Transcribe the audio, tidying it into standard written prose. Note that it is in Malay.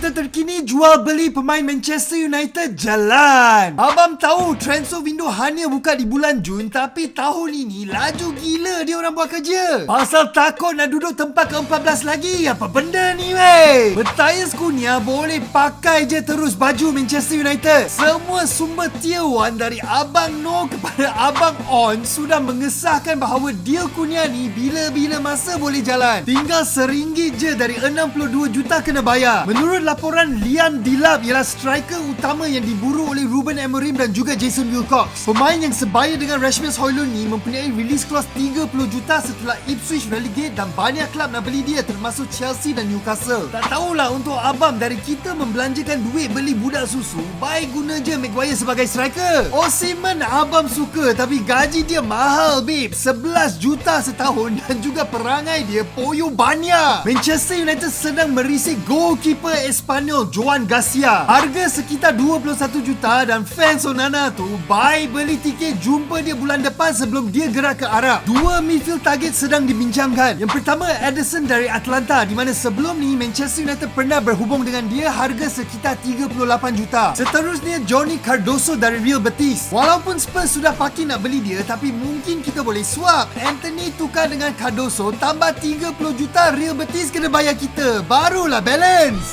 Berita terkini jual beli pemain Manchester United jalan. Abang tahu transfer window hanya buka di bulan Jun, tapi tahun ini laju gila dia orang buat kerja. Pasal takut nak duduk tempat ke-14 lagi. Apa benda ni weh? Bertayas kunia boleh pakai je terus baju Manchester United. Semua sumber tier 1 dari Abang No kepada Abang On sudah mengesahkan bahawa deal kunia ni bila-bila masa boleh jalan. Tinggal RM1 je dari 62 juta kena bayar. Menurut laporan Liam Delap ialah striker utama yang diburu oleh Ruben Amorim dan juga Jason Wilcox. Pemain yang sebaya dengan Rasmus Højlund ni mempunyai release clause 30 juta setelah Ipswich relegate dan banyak klub nak beli dia termasuk Chelsea dan Newcastle. Tak tahulah untuk abang dari kita membelanjakan duit beli budak susu, baik guna je Maguire sebagai striker. Osimhen abang suka tapi gaji dia mahal babe, 11 juta setahun dan juga perangai dia poyo banyak. Manchester United sedang merisik goalkeeper Espanyol Joan Garcia. Harga sekitar 21 juta dan fans Onana tu baik beli tiket jumpa dia bulan depan sebelum dia gerak ke Arab. Dua midfield target sedang dibincangkan. Yang pertama Ederson dari Atlanta, di mana sebelum ni Manchester United pernah berhubung dengan dia harga sekitar 38 juta. Seterusnya Johnny Cardoso dari Real Betis. Walaupun Spurs sudah paki nak beli dia, tapi mungkin kita boleh swap. Anthony tukar dengan Cardoso tambah 30 juta, Real Betis kena bayar kita. Barulah balance.